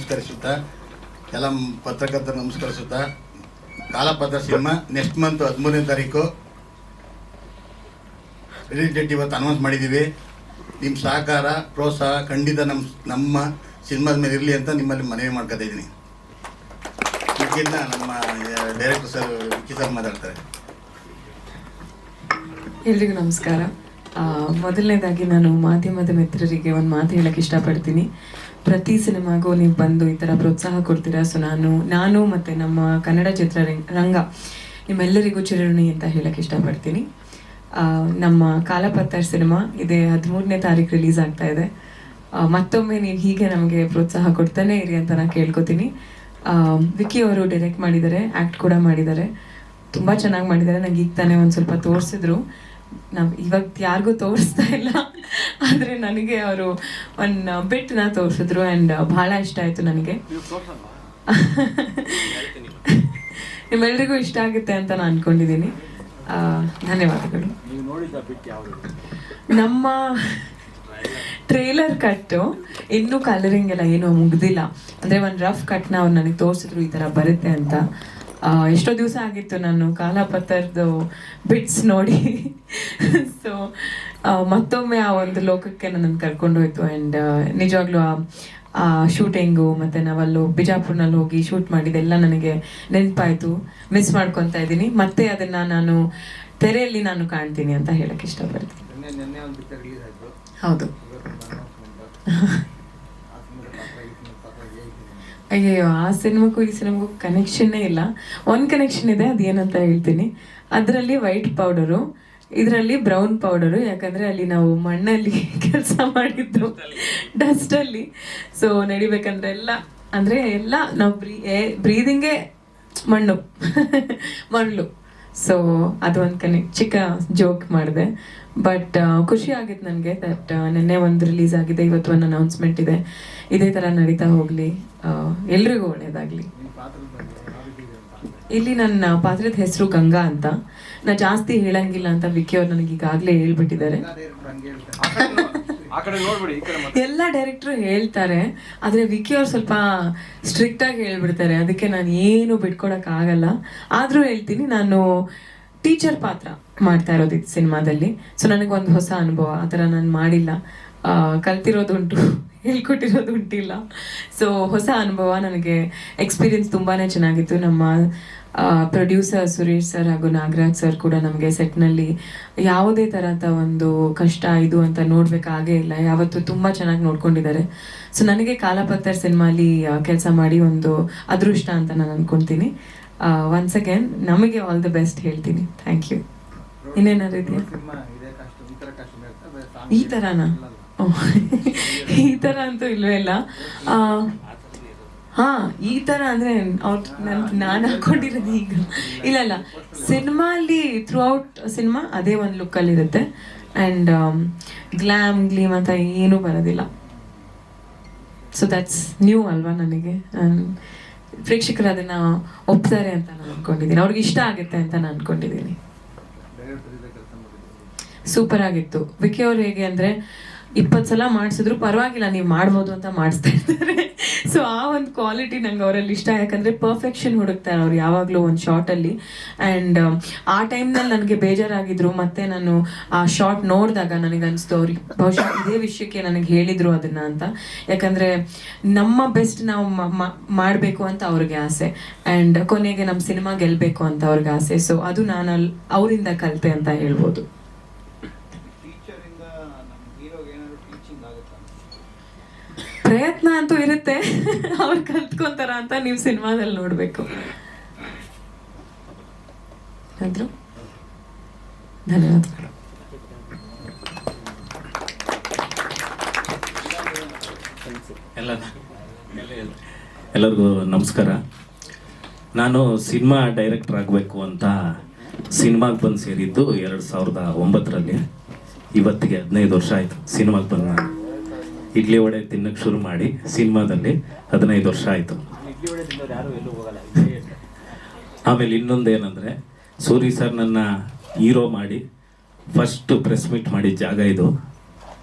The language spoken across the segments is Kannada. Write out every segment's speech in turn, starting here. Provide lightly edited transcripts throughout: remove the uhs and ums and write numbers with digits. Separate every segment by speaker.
Speaker 1: ನಮಸ್ಕರಿಸುತ್ತಾ ಎಲ್ಲ ಪತ್ರಕರ್ತರು ನಮಸ್ಕರಿಸುತ್ತಾ ಕಾಲಪತ್ರ ಸಿನಿಮಾ ನೆಕ್ಸ್ಟ್ ಮಂತ್ 13ನೇ ತಾರೀಕು ರಿಲೀಸ್ ಡೇಟ್ ಇವತ್ತು ಅನೌನ್ಸ್ ಮಾಡಿದ್ದೀವಿ. ನಿಮ್ಮ ಸಹಕಾರ ಪ್ರೋತ್ಸಾಹ ಖಂಡಿತ ನಮ್ಮ ಸಿನಿಮಾದ ಮೇಲೆ ಇರಲಿ ಅಂತ ನಿಮ್ಮಲ್ಲಿ ಮನವಿ ಮಾಡ್ಕೊತಾ ಇದ್ದೀನಿ. ಇದಕ್ಕಿಂತ ನಮ್ಮ ಡೈರೆಕ್ಟರ್ ಸರ್ ವಿಕ್ಕಿ ಸರ್ ಮಾತಾಡ್ತಾರೆ.
Speaker 2: ಎಲ್ರಿಗೂ ನಮಸ್ಕಾರ. ಮೊದಲನೇದಾಗಿ ನಾನು ಮಾಧ್ಯಮದ ಮಿತ್ರರಿಗೆ ಒಂದು ಮಾತು ಹೇಳಕ್ಕೆ ಇಷ್ಟಪಡ್ತೀನಿ. ಪ್ರತಿ ಸಿನಿಮಾಗೂ ನೀವು ಬಂದು ಈ ಥರ ಪ್ರೋತ್ಸಾಹ ಕೊಡ್ತೀರಾ. ಸೊ ನಾನು ಮತ್ತು ನಮ್ಮ ಕನ್ನಡ ಚಿತ್ರರಂಗ ನಿಮ್ಮೆಲ್ಲರಿಗೂ ಚಿರಋಣಿ ಅಂತ ಹೇಳಕ್ಕೆ ಇಷ್ಟಪಡ್ತೀನಿ. ನಮ್ಮ ಕಾಲಪತ್ರ ಸಿನಿಮಾ ಇದೇ 13ನೇ ತಾರೀಕು ರಿಲೀಸ್ ಆಗ್ತಾ ಇದೆ. ಮತ್ತೊಮ್ಮೆ ನೀವು ಹೀಗೆ ನಮಗೆ ಪ್ರೋತ್ಸಾಹ ಕೊಡ್ತಾನೆ ಇರಿ ಅಂತ ನಾನು ಕೇಳ್ಕೊತೀನಿ. ವಿಕ್ಕಿ ಅವರು ಡೈರೆಕ್ಟ್ ಮಾಡಿದ್ದಾರೆ, ಆ್ಯಕ್ಟ್ ಕೂಡ ಮಾಡಿದ್ದಾರೆ, ತುಂಬ ಚೆನ್ನಾಗಿ ಮಾಡಿದ್ದಾರೆ. ನಂಗೆ ಈಗ ತಾನೇ ಒಂದು ಸ್ವಲ್ಪ ತೋರಿಸಿದ್ರು. ನಾವು ಇವಾಗ ಯಾರಿಗೂ ತೋರಿಸ್ತಾ ಇಲ್ಲ, ಆದರೆ ನನಗೆ ಅವರು ಒಂದು ಬಿಟ್ನ ತೋರಿಸಿದ್ರು ಆ್ಯಂಡ್ ಭಾಳ ಇಷ್ಟ ಆಯಿತು ನನಗೆ. ನಿಮ್ಮೆಲ್ರಿಗೂ ಇಷ್ಟ ಆಗುತ್ತೆ ಅಂತ ನಾನು ಅಂದ್ಕೊಂಡಿದ್ದೀನಿ. ಧನ್ಯವಾದಗಳು. ನಮ್ಮ ಟ್ರೇಲರ್ ಕಟ್ಟು ಇನ್ನೂ ಕಲರಿಂಗ್ ಎಲ್ಲ ಏನೂ ಮುಗ್ದಿಲ್ಲ. ಅಂದರೆ ಒಂದು ರಫ್ ಕಟ್ನ ಅವ್ರು ನನಗೆ ತೋರಿಸಿದ್ರು ಈ ಥರ ಬರುತ್ತೆ ಅಂತ. ಎಷ್ಟೋ ದಿವಸ ಆಗಿತ್ತು ನಾನು ಕಾಲಪತ್ರದ್ದು ಬಿಟ್ಸ್ ನೋಡಿ. ಸೊ ಮತ್ತೊಮ್ಮೆ ಆ ಒಂದು ಲೋಕಕ್ಕೆ ನನ್ನನ್ನು ಕರ್ಕೊಂಡು ಹೋಯ್ತು. ಆ್ಯಂಡ್ ನಿಜವಾಗ್ಲೂ ಆ ಶೂಟಿಂಗು ಮತ್ತು ನಾವಲ್ಲೂ ಬಿಜಾಪುರ್ನಲ್ಲಿ ಹೋಗಿ ಶೂಟ್ ಮಾಡಿದ್ದೆಲ್ಲ ನನಗೆ ನೆನಪಾಯಿತು. ಮಿಸ್ ಮಾಡ್ಕೊತಾ ಇದ್ದೀನಿ. ಮತ್ತೆ ಅದನ್ನು ನಾನು ತೆರೆಯಲ್ಲಿ ನಾನು ಕಾಣ್ತೀನಿ ಅಂತ ಹೇಳಕ್ಕೆ ಇಷ್ಟಪಡ್ತೀನಿ. ಹೌದು. ಅಯ್ಯೋ, ಆ ಸಿನಿಮಾಕ್ಕೂ ಈ ಸಿನಿಮಾಗೂ ಕನೆಕ್ಷನ್ನೇ ಇಲ್ಲ. ಒಂದು ಕನೆಕ್ಷನ್ ಇದೆ, ಅದೇನಂತ ಹೇಳ್ತೀನಿ. ಅದರಲ್ಲಿ ವೈಟ್ ಪೌಡರು, ಇದರಲ್ಲಿ ಬ್ರೌನ್ ಪೌಡರು. ಯಾಕಂದರೆ ಅಲ್ಲಿ ನಾವು ಮಣ್ಣಲ್ಲಿ ಕೆಲಸ ಮಾಡಿದ್ದು, ಡಸ್ಟಲ್ಲಿ. ಸೊ ನಡಿಬೇಕಂದ್ರೆ ಎಲ್ಲ ನಾವು ಬ್ರೀದಿಂಗೇ ಮರಳು. ಸೊ ಅದು ಒಂದು ಚಿಕ್ಕ ಜೋಕ್ ಮಾಡಿದೆ. ಬಟ್ ಖುಷಿ ಆಗಿತ್ತು ನನಗೆ ದಟ್ ನಿನ್ನೆ ಒಂದು ರಿಲೀಸ್ ಆಗಿದೆ, ಇವತ್ತು ಒಂದು ಅನೌನ್ಸ್ಮೆಂಟ್ ಇದೆ. ಇದೇ ಥರ ನಡೀತಾ ಹೋಗಲಿ, ಎಲ್ರಿಗೂ ಒಳ್ಳೇದಾಗಲಿ. ಇಲ್ಲಿ ನನ್ನ ಪಾತ್ರದ ಹೆಸರು ಗಂಗಾ ಅಂತ. ನಾ ಜಾಸ್ತಿ ಹೇಳಂಗಿಲ್ಲ ಅಂತ ವಿಕ್ಕಿ ಅವ್ರು ನನಗೆ ಈಗಾಗಲೇ ಹೇಳ್ಬಿಟ್ಟಿದ್ದಾರೆ. ಎಲ್ಲ ಡೈರೆಕ್ಟ್ರು ಹೇಳ್ತಾರೆ, ಆದರೆ ವಿಕ್ಕಿ ಅವ್ರು ಸ್ವಲ್ಪ ಸ್ಟ್ರಿಕ್ಟಾಗಿ ಹೇಳ್ಬಿಡ್ತಾರೆ. ಅದಕ್ಕೆ ನಾನು ಏನು ಬಿಟ್ಕೊಡೋಕ್ಕಾಗಲ್ಲ. ಆದರೂ ಹೇಳ್ತೀನಿ, ನಾನು ಟೀಚರ್ ಪಾತ್ರ ಮಾಡ್ತಾ ಇರೋದು ಇದು ಸಿನಿಮಾದಲ್ಲಿ. ಸೊ ನನಗೊಂದು ಹೊಸ ಅನುಭವ. ಆ ಥರ ನಾನು ಮಾಡಿಲ್ಲ, ಕಲ್ತಿರೋದುಂಟು, ಹೇಳ್ಕೊಟ್ಟಿರೋದು ಉಂಟಿಲ್ಲ. ಸೊ ಹೊಸ ಅನುಭವ, ನನಗೆ ಎಕ್ಸ್ಪೀರಿಯನ್ಸ್ ತುಂಬಾ ಚೆನ್ನಾಗಿತ್ತು. ನಮ್ಮ ಪ್ರೊಡ್ಯೂಸರ್ ಸುರೇಶ್ ಸರ್ ಹಾಗೂ ನಾಗರಾಜ್ ಸರ್ ಕೂಡ ನಮಗೆ ಸೆಟ್ನಲ್ಲಿ ಯಾವುದೇ ಥರದ ಒಂದು ಕಷ್ಟ ಇದು ಅಂತ ನೋಡಬೇಕಾಗೇ ಇಲ್ಲ. ಯಾವತ್ತೂ ತುಂಬ ಚೆನ್ನಾಗಿ ನೋಡ್ಕೊಂಡಿದ್ದಾರೆ. ಸೊ ನನಗೆ ಕಾಲಪತ್ರ ಸಿನಿಮಾಲಿ ಕೆಲಸ ಮಾಡಿ ಒಂದು ಅದೃಷ್ಟ ಅಂತ ನಾನು ಅಂದ್ಕೊಳ್ತೀನಿ. ಒನ್ಸ್ ಅಗೇನ್ ನಮಗೆ ಆಲ್ ದ ಬೆಸ್ಟ್ ಹೇಳ್ತೀನಿ. Thank you. ಇನ್ನೇನಾದ್ರು ಇದೆಯಾ? ಈ ಥರನಾ? ಈ ಥರ ಅಂತೂ ಇಲ್ವೇ ಇಲ್ಲ. ಈ ಥರ ಅಂದರೆ ನಾನು ಹಾಕೊಂಡಿರೋದು ಈಗ ಇಲ್ಲ. ಸಿನಿಮಾಲಿ ಥ್ರೂ ಔಟ್ ಸಿನಿಮಾ ಅದೇ ಒಂದು ಲುಕ್ಕಲ್ಲಿರುತ್ತೆ. ಆ್ಯಂಡ್ ಗ್ಲೀಮ್ ಅಂತ ಏನೂ ಬರೋದಿಲ್ಲ. ಸೊ ದಟ್ಸ್ ನ್ಯೂ ಅಲ್ವಾ ನನಗೆ. ಪ್ರೇಕ್ಷಕರು ಅದನ್ನು ಒಪ್ತಾರೆ ಅಂತ ನಾನು ಅಂದ್ಕೊಂಡಿದ್ದೀನಿ. ಅವ್ರಿಗೆ ಇಷ್ಟ ಆಗುತ್ತೆ ಅಂತ ನಾನು ಅಂದ್ಕೊಂಡಿದ್ದೀನಿ. ಸೂಪರ್ ಆಗಿತ್ತು. ವಿಕ್ಕಿ ಅವ್ರು ಹೇಗೆ ಅಂದರೆ 20 ಸಲ ಮಾಡಿಸಿದ್ರು ಪರವಾಗಿಲ್ಲ, ನೀವು ಮಾಡ್ಬೋದು ಅಂತ ಮಾಡಿಸ್ತಾ ಇರ್ತಾರೆ. ಸೊ ಆ ಒಂದು ಕ್ವಾಲಿಟಿ ನಂಗೆ ಅವರಲ್ಲಿ ಇಷ್ಟ. ಯಾಕಂದರೆ ಪರ್ಫೆಕ್ಷನ್ ಹುಡುಕ್ತಾರೆ ಅವ್ರು ಯಾವಾಗಲೂ ಒಂದು ಶಾರ್ಟಲ್ಲಿ. ಆ್ಯಂಡ್ ಆ ಟೈಮ್ನಲ್ಲಿ ನನಗೆ ಬೇಜಾರಾಗಿದ್ರು. ಮತ್ತು ನಾನು ಆ ಶಾರ್ಟ್ ನೋಡಿದಾಗ ನನಗೆ ಅನಿಸ್ತು ಅವ್ರಿಗೆ ಬಹುಶಃ ಇದೇ ವಿಷಯಕ್ಕೆ ನನಗೆ ಹೇಳಿದರು ಅದನ್ನು ಅಂತ. ಯಾಕಂದರೆ ನಮ್ಮ ಬೆಸ್ಟ್ ನಾವು ಮಾಡಬೇಕು ಅಂತ ಅವ್ರಿಗೆ ಆಸೆ. ಆ್ಯಂಡ್ ಕೊನೆಗೆ ನಮ್ಮ ಸಿನಿಮಾ ಗೆಲ್ಲಬೇಕು ಅಂತ ಅವ್ರಿಗೆ ಆಸೆ. ಸೊ ಅದು ನಾನು ಅವರಿಂದ ಕಲಿತೆ ಅಂತ ಹೇಳ್ಬೋದು. ಪ್ರಯತ್ನ ಅಂತೂ ಇರುತ್ತೆ, ಅವ್ರು ಕಲ್ತ್ಕೊಂತಾರ ಅಂತ ನೀವು ಸಿನಿಮಾದಲ್ಲಿ ನೋಡಬೇಕು. ಧನ್ಯವಾದಗಳು.
Speaker 3: ಎಲ್ಲರಿಗೂ ನಮಸ್ಕಾರ. ನಾನು ಸಿನಿಮಾ ಡೈರೆಕ್ಟರ್ ಆಗಬೇಕು ಅಂತ ಸಿನಿಮಾಗೆ ಬಂದು ಸೇರಿದ್ದು 2009ರಲ್ಲಿ. ಇವತ್ತಿಗೆ 15 ವರ್ಷ ಆಯಿತು ಸಿನಿಮಾಗೆ ಬಂದು. ನಾನು ಇಡ್ಲಿ ವಡೆ ತಿನ್ನಕ್ಕೆ ಶುರು ಮಾಡಿ ಸಿನಿಮಾದಲ್ಲಿ 15 ವರ್ಷ ಆಯಿತು. ಆಮೇಲೆ ಇನ್ನೊಂದು ಏನಂದರೆ, ಸೂರಿ ಸರ್ ನನ್ನ ಹೀರೋ ಮಾಡಿ ಫಸ್ಟ್ ಪ್ರೆಸ್ ಮೀಟ್ ಮಾಡಿದ ಜಾಗ ಇದು.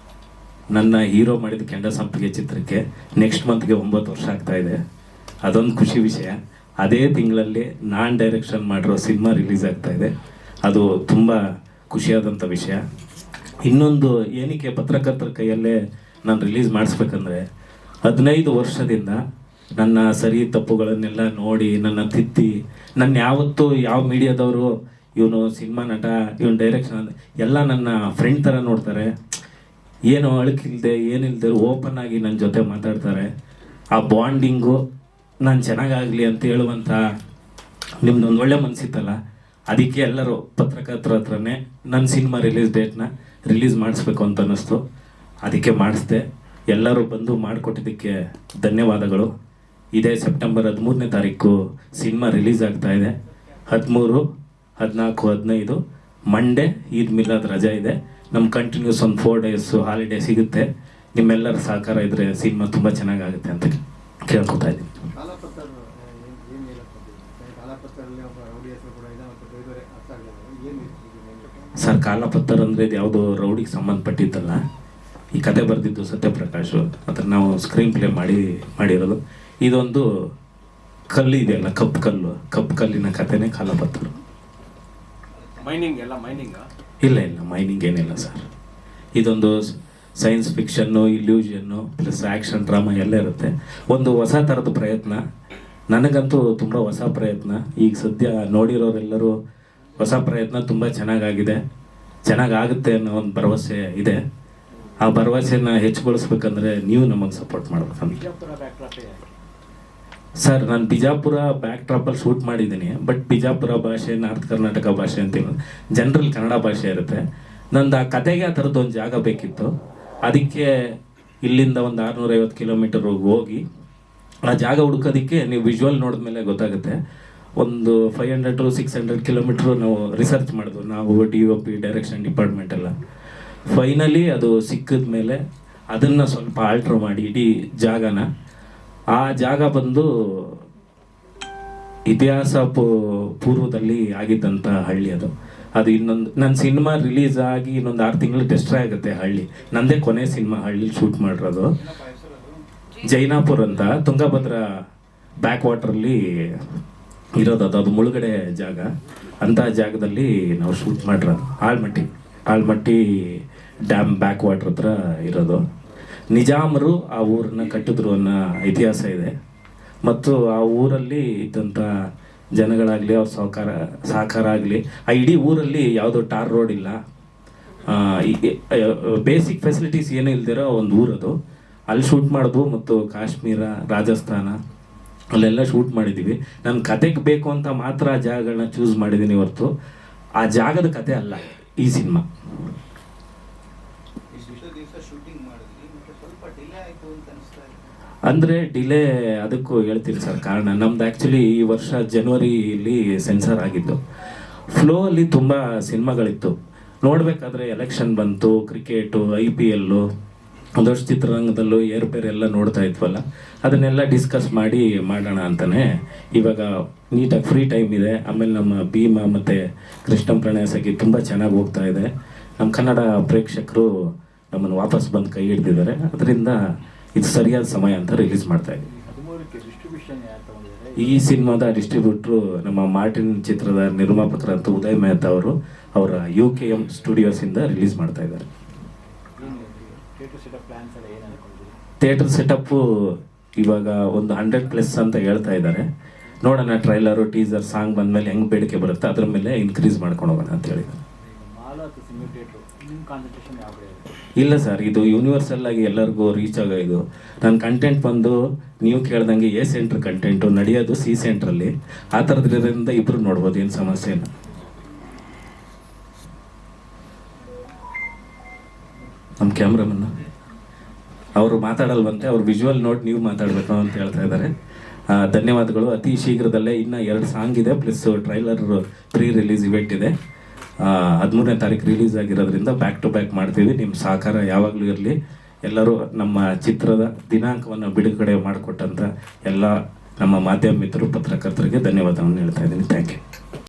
Speaker 3: ನನ್ನ ಹೀರೋ ಮಾಡಿದ ಕೆಂಡ ಸಂಪಿಗೆ ಚಿತ್ರಕ್ಕೆ ನೆಕ್ಸ್ಟ್ ಮಂತ್ಗೆ 9 ವರ್ಷ ಆಗ್ತಾ ಇದೆ. ಅದೊಂದು ಖುಷಿ ವಿಷಯ. ಅದೇ ತಿಂಗಳಲ್ಲಿ ನಾನು ಡೈರೆಕ್ಷನ್ ಮಾಡಿರೋ ಸಿನಿಮಾ ರಿಲೀಸ್ ಆಗ್ತಾ ಇದೆ. ಅದು ತುಂಬ ಖುಷಿಯಾದಂಥ ವಿಷಯ. ಇನ್ನೊಂದು ಏನಕ್ಕೆ ಪತ್ರಕರ್ತರ ಕೈಯಲ್ಲೇ ನಾನು ರಿಲೀಸ್ ಮಾಡಿಸ್ಬೇಕಂದ್ರೆ 15 ವರ್ಷದಿಂದ ನನ್ನ ಸರಿ ತಪ್ಪುಗಳನ್ನೆಲ್ಲ ನೋಡಿ ನನ್ನ ತಿದ್ದಿ ನನ್ನ ಯಾವತ್ತೂ ಯಾವ ಮೀಡಿಯಾದವರು ಇವನು ಸಿನಿಮಾ ನಟ ಇವನು ಡೈರೆಕ್ಷನ್ ಎಲ್ಲ ನನ್ನ ಫ್ರೆಂಡ್ ಥರ ನೋಡ್ತಾರೆ. ಏನು ಅಳುಕಿಲ್ದೆ ಏನಿಲ್ಲದೆ ಓಪನ್ ಆಗಿ ನನ್ನ ಜೊತೆ ಮಾತಾಡ್ತಾರೆ. ಆ ಬಾಂಡಿಂಗು ನಾನು ಚೆನ್ನಾಗಾಗಲಿ ಅಂತ ಹೇಳುವಂಥ ನಿಮ್ದೊಂದು ಒಳ್ಳೆ ಮನಸ್ಸಿತ್ತಲ್ಲ, ಅದಕ್ಕೆ ಎಲ್ಲರೂ ಪತ್ರಕರ್ತರ ಹತ್ರನೇ ನನ್ನ ಸಿನಿಮಾ ರಿಲೀಸ್ ಮಾಡಿಸ್ಬೇಕು ಅಂತ ಅನ್ನಿಸ್ತು. ಅದಕ್ಕೆ ಮಾಡಿಸ್ದೆ. ಎಲ್ಲರೂ ಬಂದು ಮಾಡಿಕೊಟ್ಟಿದ್ದಕ್ಕೆ ಧನ್ಯವಾದಗಳು. ಇದೇ ಸೆಪ್ಟೆಂಬರ್ 13ನೇ ತಾರೀಕು ಸಿನಿಮಾ ರಿಲೀಸ್ ಆಗ್ತಾ ಇದೆ. 13, 14, 15 ಮಂಡೇ ಈದ್ ಮಿಲಾದ್ ರಜಾ ಇದೆ. ನಮ್ಮ ಕಂಟಿನ್ಯೂಸ್ ಒಂದು 4 ಡೇಸ್ ಹಾಲಿಡೇ ಸಿಗುತ್ತೆ. ನಿಮ್ಮೆಲ್ಲರ ಸಹಕಾರ ಇದ್ದರೆ ಸಿನಿಮಾ ತುಂಬ ಚೆನ್ನಾಗಾಗುತ್ತೆ ಅಂತ ಕೇಳ್ಕೊತಾ ಇದ್ದೀನಿ. ಸರ್, ಕಾಲಪತ್ರ ಅಂದರೆ ಇದು ಯಾವುದೋ ರೌಡಿಗೆ ಸಂಬಂಧಪಟ್ಟಿದ್ದಲ್ಲ. ಈ ಕತೆ ಬರೆದಿದ್ದು ಸತ್ಯಪ್ರಕಾಶ್, ಮತ್ತು ನಾವು ಸ್ಕ್ರೀನ್ ಪ್ಲೇ ಮಾಡಿರೋದು. ಇದೊಂದು ಕಲ್ಲು ಇದೆಯಲ್ಲ, ಕಪ್ಪು ಕಲ್ಲಿನ ಕಥೆನೇ ಕಾಲಪತ್ರ. ಇಲ್ಲ ಮೈನಿಂಗ್ ಏನಿಲ್ಲ ಸರ್. ಇದೊಂದು ಸೈನ್ಸ್ ಫಿಕ್ಷನ್ನು, ಇಲ್ಯೂಷನ್ನು ಪ್ಲಸ್ ಆ್ಯಕ್ಷನ್ ಡ್ರಾಮಾ ಎಲ್ಲ ಇರುತ್ತೆ. ಒಂದು ಹೊಸ ಥರದ ಪ್ರಯತ್ನ. ನನಗಂತೂ ತುಂಬ ಹೊಸ ಪ್ರಯತ್ನ. ಈಗ ಸದ್ಯ ನೋಡಿರೋರೆಲ್ಲರೂ ಹೊಸ ಪ್ರಯತ್ನ ತುಂಬ ಚೆನ್ನಾಗಾಗುತ್ತೆ ಅನ್ನೋ ಒಂದು ಭರವಸೆ ಇದೆ. ಆ ಭರವಸೆನ ಹೆಚ್ಚುಗೊಳಿಸ್ಬೇಕಂದ್ರೆ ನೀವು ನಮಗೆ ಸಪೋರ್ಟ್ ಮಾಡ್ಬೇಕಂತ. ಸರ್, ನಾನು ಬಿಜಾಪುರ ಬ್ಯಾಕ್ ಡ್ರಾಪಲ್ಲಿ ಶೂಟ್ ಮಾಡಿದ್ದೀನಿ. ಬಟ್ ಬಿಜಾಪುರ ಭಾಷೆ, ನಾರ್ತ್ ಕರ್ನಾಟಕ ಭಾಷೆ ಅಂತೀವಿ, ಜನರಲ್ ಕನ್ನಡ ಭಾಷೆ ಇರುತ್ತೆ. ನಂದು ಆ ಕತೆಗೆ ಆ ಥರದ್ದು ಒಂದು ಜಾಗ ಬೇಕಿತ್ತು. ಅದಕ್ಕೆ ಇಲ್ಲಿಂದ ಒಂದು 650 ಕಿಲೋಮೀಟರ್ ಹೋಗಿ ಆ ಜಾಗ ಹುಡ್ಕೋದಕ್ಕೆ ನೀವು ವಿಜುವಲ್ ನೋಡಿದ್ಮೇಲೆ ಗೊತ್ತಾಗುತ್ತೆ. ಒಂದು 500 to 600 ಕಿಲೋಮೀಟ್ರು ನಾವು ರಿಸರ್ಚ್ ಮಾಡಿದ್ವಿ, ನಾವು DOP ಡೈರೆಕ್ಷನ್ ಡಿಪಾರ್ಟ್ಮೆಂಟ್ ಎಲ್ಲ. ಫೈನಲಿ ಅದು ಸಿಕ್ಕಿದ ಮೇಲೆ ಅದನ್ನು ಸ್ವಲ್ಪ ಆಲ್ಟ್ರ್ ಮಾಡಿ ಇಡೀ ಜಾಗನ, ಆ ಜಾಗ ಬಂದು ಇತಿಹಾಸ ಪೂರ್ವದಲ್ಲಿ ಆಗಿದ್ದಂಥ ಹಳ್ಳಿ ಅದು. ಇನ್ನೊಂದು ನನ್ನ ಸಿನಿಮಾ ರಿಲೀಸ್ ಆಗಿ ಇನ್ನೊಂದು 6 ತಿಂಗಳು ಡೆಸ್ಟ್ರಾಯ್ ಆಗುತ್ತೆ ಹಳ್ಳಿ. ನಂದೇ ಕೊನೆ ಸಿನಿಮಾ ಹಳ್ಳಿ ಶೂಟ್ ಮಾಡಿರೋದು. ಜೈನಾಪುರ ಅಂತ ತುಂಗಭದ್ರಾ ಬ್ಯಾಕ್ ವಾಟ್ರಲ್ಲಿ ಇರೋದು. ಅದು ಮುಳುಗಡೆ ಜಾಗ. ಅಂಥ ಜಾಗದಲ್ಲಿ ನಾವು ಶೂಟ್ ಮಾಡಿರೋದು. ಆಲ್ಮಟ್ಟಿ ಡ್ಯಾಮ್ ಬ್ಯಾಕ್ ವಾಟರ್ ಹತ್ರ ಇರೋದು. ನಿಜಾಮರು ಆ ಊರನ್ನ ಕಟ್ಟಿದ್ರು ಅನ್ನೋ ಇತಿಹಾಸ ಇದೆ. ಮತ್ತು ಆ ಊರಲ್ಲಿ ಇದ್ದಂಥ ಜನಗಳಾಗಲಿ, ಅವ್ರ ಸಹಕಾರ ಆಗಲಿ, ಆ ಇಡೀ ಊರಲ್ಲಿ ಯಾವುದೋ ಟಾರ್ ರೋಡ್ ಇಲ್ಲ, ಬೇಸಿಕ್ ಫೆಸಿಲಿಟೀಸ್ ಏನೂ ಇಲ್ದಿರೋ ಒಂದು ಊರದು. ಅಲ್ಲಿ ಶೂಟ್ ಮಾಡಿದ್ವು. ಮತ್ತು ಕಾಶ್ಮೀರ, ರಾಜಸ್ಥಾನ ಅಲ್ಲೆಲ್ಲ ಶೂಟ್ ಮಾಡಿದ್ದೀವಿ. ನನ್ನ ಕತೆಗೆ ಬೇಕು ಅಂತ ಮಾತ್ರ ಆ ಜಾಗಗಳನ್ನ ಚೂಸ್ ಮಾಡಿದ್ದೀನಿ ಹೊರತು ಆ ಜಾಗದ ಕತೆ ಅಲ್ಲ ಈ ಸಿನಿಮಾ. ಅಂದರೆ ಡಿಲೇ ಅದಕ್ಕೂ ಹೇಳ್ತೀನಿ ಸರ್ ಕಾರಣ. ನಮ್ದು ಆ್ಯಕ್ಚುಲಿ ಈ ವರ್ಷ ಜನವರಿಲಿ ಸೆನ್ಸರ್ ಆಗಿದ್ದು. ಫ್ಲೋ ಅಲ್ಲಿ ತುಂಬ ಸಿನಿಮಾಗಳಿತ್ತು. ನೋಡಬೇಕಾದ್ರೆ ಎಲೆಕ್ಷನ್ ಬಂತು, ಕ್ರಿಕೆಟು, IPL, ಒಂದಷ್ಟು ಚಿತ್ರರಂಗದಲ್ಲೂ ಏರ್ಪೇರ್ ಎಲ್ಲ ನೋಡ್ತಾ ಇದ್ವಲ್ಲ, ಅದನ್ನೆಲ್ಲ ಡಿಸ್ಕಸ್ ಮಾಡೋಣ ಅಂತಲೇ ಇವಾಗ ನೀಟಾಗಿ ಫ್ರೀ ಟೈಮ್ ಇದೆ. ಆಮೇಲೆ ನಮ್ಮ ಭೀಮಾ ಮತ್ತು ಕೃಷ್ಣಂ ಪ್ರಣಯ ಸಖಿ ತುಂಬ ಚೆನ್ನಾಗಿ ಹೋಗ್ತಾ ಇದೆ. ನಮ್ಮ ಕನ್ನಡ ಪ್ರೇಕ್ಷಕರು ನಮ್ಮನ್ನು ವಾಪಸ್ ಬಂದು ಕೈ ಹಿಡ್ದಿದ್ದಾರೆ. ಅದರಿಂದ ಇದು ಸರಿಯಾದ ಸಮಯ ಅಂತ ರಿಲೀಸ್ ಮಾಡ್ತಾ ಇದ್ದೀವಿ. ಈ ಸಿನಿಮಾದ ಡಿಸ್ಟ್ರಿಬ್ಯೂಟ್ರು ನಮ್ಮ ಮಾರ್ಟಿನ್ ಚಿತ್ರದ ನಿರ್ಮಾಪಕರಂತ ಉದಯ್ ಮೆಹ್ತಾ ಅವರು, ಅವರ UKM ಸ್ಟುಡಿಯೋಸಿಂದ ರಿಲೀಸ್ ಮಾಡ್ತಾ ಇದ್ದಾರೆ. ಥಿಯೇಟರ್ ಸೆಟಪ್ಪು ಇವಾಗ ಒಂದು 100+ ಅಂತ ಹೇಳ್ತಾ ಇದ್ದಾರೆ. ನೋಡೋಣ, ಟ್ರೈಲರು, ಟೀಸರ್, ಸಾಂಗ್ ಬಂದಮೇಲೆ ಹೆಂಗೆ ಬೇಡಿಕೆ ಬರುತ್ತೆ ಅದ್ರ ಮೇಲೆ ಇನ್ಕ್ರೀಸ್ ಮಾಡ್ಕೊಂಡು ಹೋಗೋಣ ಅಂತ ಹೇಳಿದ್ದಾರೆ. ಇಲ್ಲ ಸರ್, ಇದು ಯೂನಿವರ್ಸಲ್ ಆಗಿ ಎಲ್ಲರಿಗೂ ರೀಚ್ ಆಗೋ ಇದು. ನನ್ನ ಕಂಟೆಂಟ್ ಬಂದು ನೀವು ಕೇಳ್ದಂಗೆ A ಸೆಂಟ್ರ್ ಕಂಟೆಂಟು ನಡೆಯೋದು C ಸೆಂಟ್ರಲ್ಲಿ. ಆ ಥರದ್ರಿಂದ ಇಬ್ಬರು ನೋಡ್ಬೋದು, ಏನು ಸಮಸ್ಯೆ ಇಲ್ಲ. ನಮ್ಮ ಕ್ಯಾಮ್ರಾಮನ್ನ ಅವರು ಮಾತಾಡಲ್ವಂತೆ, ಅವ್ರು ವಿಜುವಲ್ ನೋಡಿ ನೀವು ಮಾತಾಡಬೇಕು ಅಂತ ಹೇಳ್ತಾ ಇದ್ದಾರೆ. ಧನ್ಯವಾದಗಳು. ಅತಿ ಶೀಘ್ರದಲ್ಲೇ ಇನ್ನೂ 2 ಸಾಂಗ್ ಇದೆ, plus trailer pre release event ಇದೆ. 13ನೇ ತಾರೀಕು ರಿಲೀಸ್ ಆಗಿರೋದ್ರಿಂದ ಬ್ಯಾಕ್ ಟು ಬ್ಯಾಕ್ ಮಾಡ್ತೀವಿ. ನಿಮ್ಮ ಸಹಕಾರ ಯಾವಾಗಲೂ ಇರಲಿ. ಎಲ್ಲರೂ ನಮ್ಮ ಚಿತ್ರದ ದಿನಾಂಕವನ್ನು ಬಿಡುಗಡೆ ಮಾಡಿಕೊಟ್ಟಂಥ ಎಲ್ಲ ನಮ್ಮ ಮಾಧ್ಯಮ ಮಿತ್ರರು, ಪತ್ರಕರ್ತರಿಗೆ ಧನ್ಯವಾದವನ್ನು ಹೇಳ್ತಾ ಇದ್ದೀನಿ. Thank you.